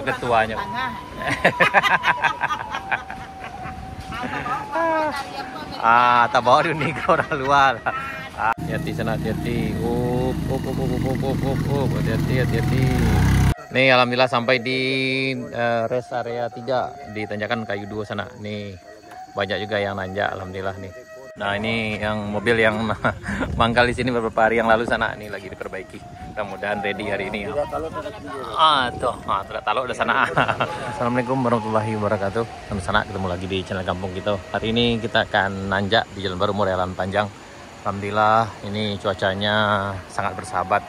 ketuanya. Tabaw ni ko orang luar. Hati-hati sana, hati-hati. Hati-hati. Nih alhamdulillah sampai di rest area 3 di tanjakan Kayu 2 sana. Nih banyak juga yang nanjak alhamdulillah nih. Nah ini yang mobil yang mangkal di sini beberapa hari yang lalu sana, nih lagi diperbaiki. Mudah-mudahan ready hari ini. Tidak tahu udah sana. Assalamualaikum warahmatullahi wabarakatuh. Teman sana ketemu lagi di channel kampung kita. Hari ini kita akan nanjak di Jalan Baru Morelan Panjang. Alhamdulillah ini cuacanya sangat bersahabat.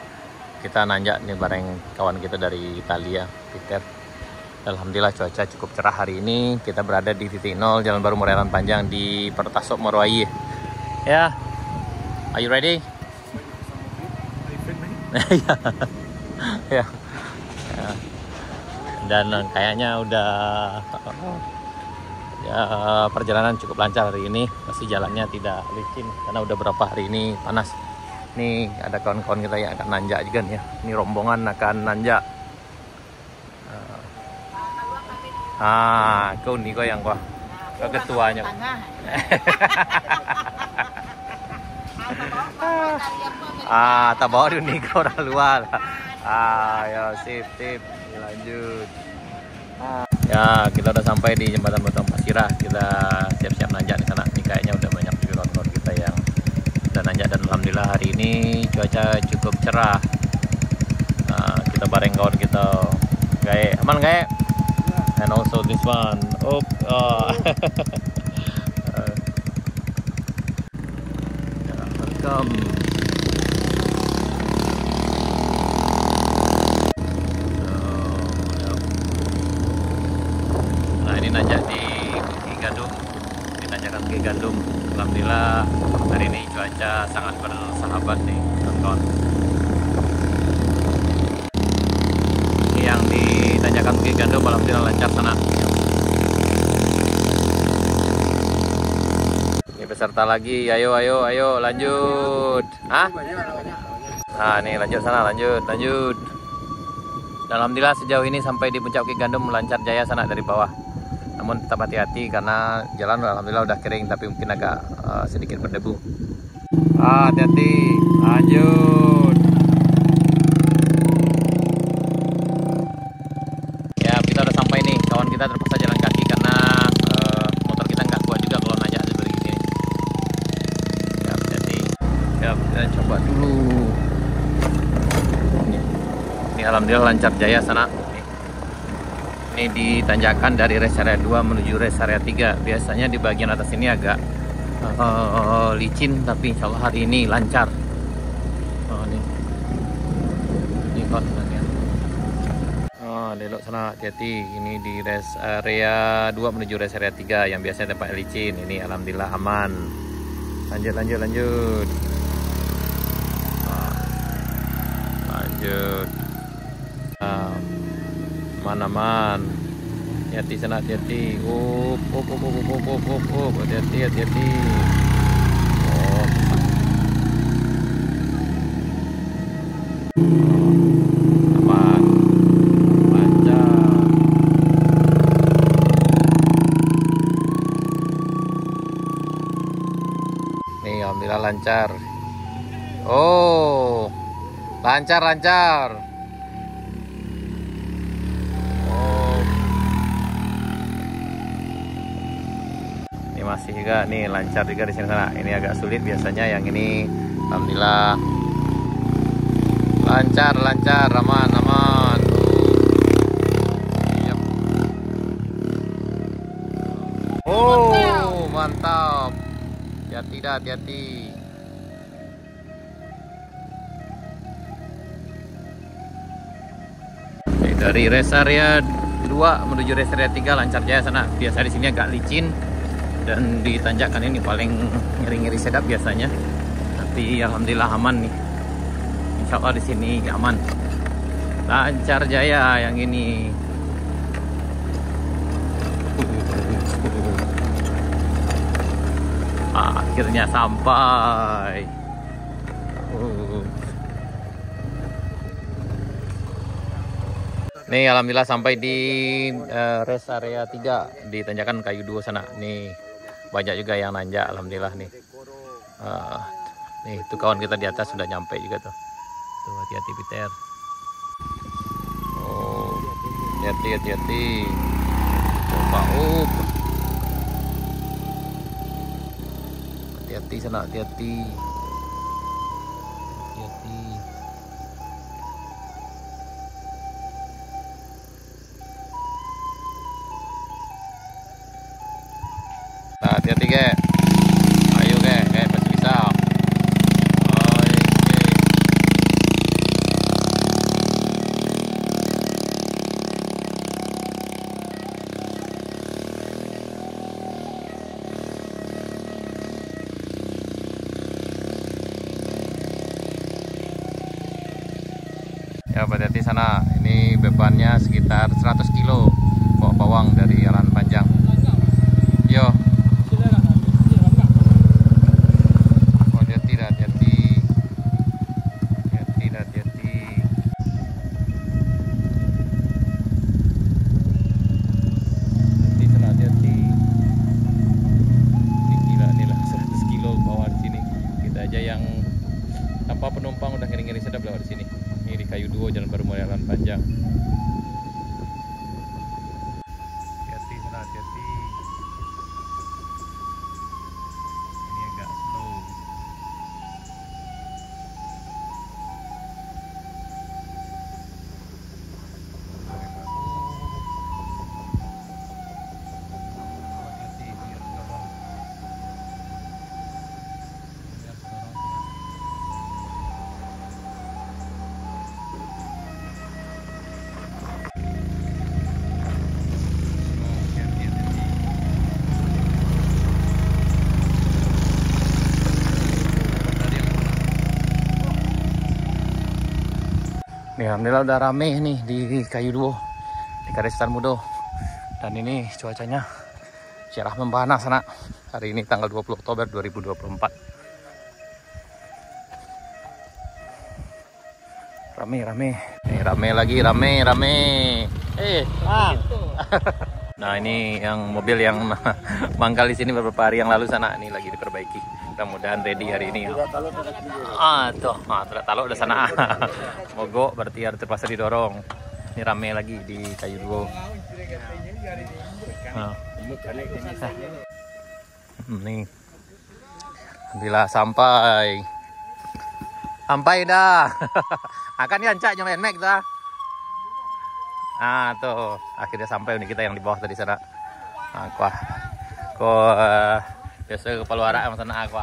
Kita nanjak nih bareng kawan kita dari Italia, Peter. Alhamdulillah cuaca cukup cerah hari ini. Kita berada di titik 0 Jalan Baru Morelan Panjang di Pertasok Morowai. Ya, are you ready? Ya. Dan kayaknya udah ya perjalanan cukup lancar hari ini. Pasti jalannya tidak licin karena udah berapa hari ini panas. Nih ada kawan-kawan kita yang akan nanjak juga nih ya. Ini rombongan akan nanjak. Kau nih kau yang ketuanya. Tabaw nih kau orang luar. Ya sip lanjut. Ya kita udah sampai di jembatan Batang Pasirah. Kita siap-siap nanjak di sana. Ini kayaknya udah banyak juga kawan-kawan kita yang udah nanjak dan alhamdulillah hari ini cuaca cukup cerah. Kita bareng kawan kita. Gae, aman gae? And also this one. Welcome. Nah ini nanjak di Bukit Gandum, di tanjakan Bukit Gandum. Alhamdulillah hari ini cuaca sangat bersahabat nih kawan-kawan. Yang di tanjakan Bukit Gandum alhamdulillah lancar sana. Ini peserta lagi, ayo lanjut. Nih lanjut sana, lanjut. Dan alhamdulillah sejauh ini sampai di puncak Bukit Gandum lancar jaya sana dari bawah. Namun tetap hati-hati karena jalan alhamdulillah udah kering tapi mungkin agak sedikit berdebu. Hati-hati, lanjut. Kita udah sampai nih, kawan kita terpaksa jalan kaki karena motor kita nggak kuat juga kalau nanjak seperti ini. Jadi kita coba dulu. Ini alhamdulillah lancar jaya sana. Ini di tanjakan dari rest area 2 menuju rest area 3. Biasanya di bagian atas ini agak licin, tapi insya Allah hari ini lancar. Ini kawan ya. Belok sana, hati-hati. Ini di rest area 2 menuju rest area 3 yang biasanya tempat licin. Ini alhamdulillah aman. Lanjut. Lanjut. Aman. Hati-hati sana, hati-hati. Hati-hati. Alhamdulillah lancar. Lancar. Ini masih juga nih lancar juga di sini sana. Ini agak sulit biasanya, yang ini alhamdulillah lancar, aman. Yep. Mantap. Hati-hati. Dari rest area 2 menuju rest area 3 lancar jaya sana. Biasa di sini agak licin dan di tanjakan ini paling ngeri-ngeri sedap biasanya. Tapi alhamdulillah aman nih. Insya Allah di sini aman. Lancar jaya yang ini. Akhirnya sampai. Nih alhamdulillah sampai di rest area 3 di tanjakan Kayu Duo sana. Nih banyak juga yang nanjak alhamdulillah nih. Nih itu kawan kita di atas sudah nyampe juga tuh. Tuh hati-hati Peter. Oh, hati-hati. Coba hati-hati sana, hati-hati. Nah, hati-hati ke. Ayo ke, masih bisa. Oke. Ya, hati-hati sana. Ini bebannya sekitar 100 kilo. Bawa bawang dari Jalan Panjang. Yo. Yang tanpa penumpang udah ngeri-ngeri sedap lewat sini. Ini di Kayu Duo, Jalan Baru Mulia Jalan Panjang. Hati-hati sana, hati-hati. Ini agak slow. Nih, alhamdulillah udah rame nih di Kayu Duo, di Karestan Mudo. Dan ini cuacanya cerah membana sana. Hari ini tanggal 20 Oktober 2024. Rame. Nih, rame lagi. Nah, ini yang mobil yang mangkal di sini beberapa hari yang lalu sana. Ini lagi diperbaiki. Mudah-mudahan ready hari ini. Tuh, taluk udah sana. Mogok berarti harus terpaksa didorong. Ini rame lagi di Kayu Duo. Nih, alhamdulillah sampai dah. Akan yancak nyalain Mac dah. Tuh akhirnya sampai nih kita yang di bawah tadi sana. Biasa kepala warak sama sana aku.